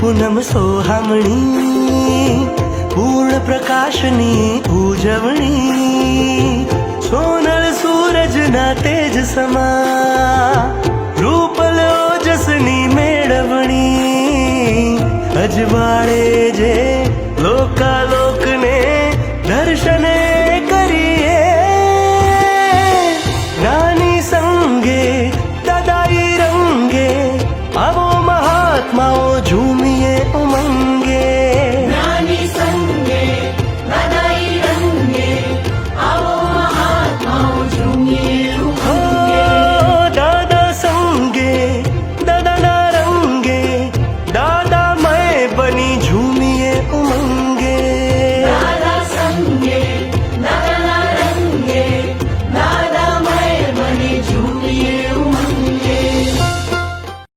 પૂનમ સોહામણી પૂર્ણ પ્રકાશની ઉજવણી સોનલ સૂરજના તેજ સમા રૂપલ ઓજસની મેળવણી અજવાળે જે લોકાલોકને દર્શને કરીએ નાની સંગે દાદાઈ રંગે આવો મહાત્માઓ જૂ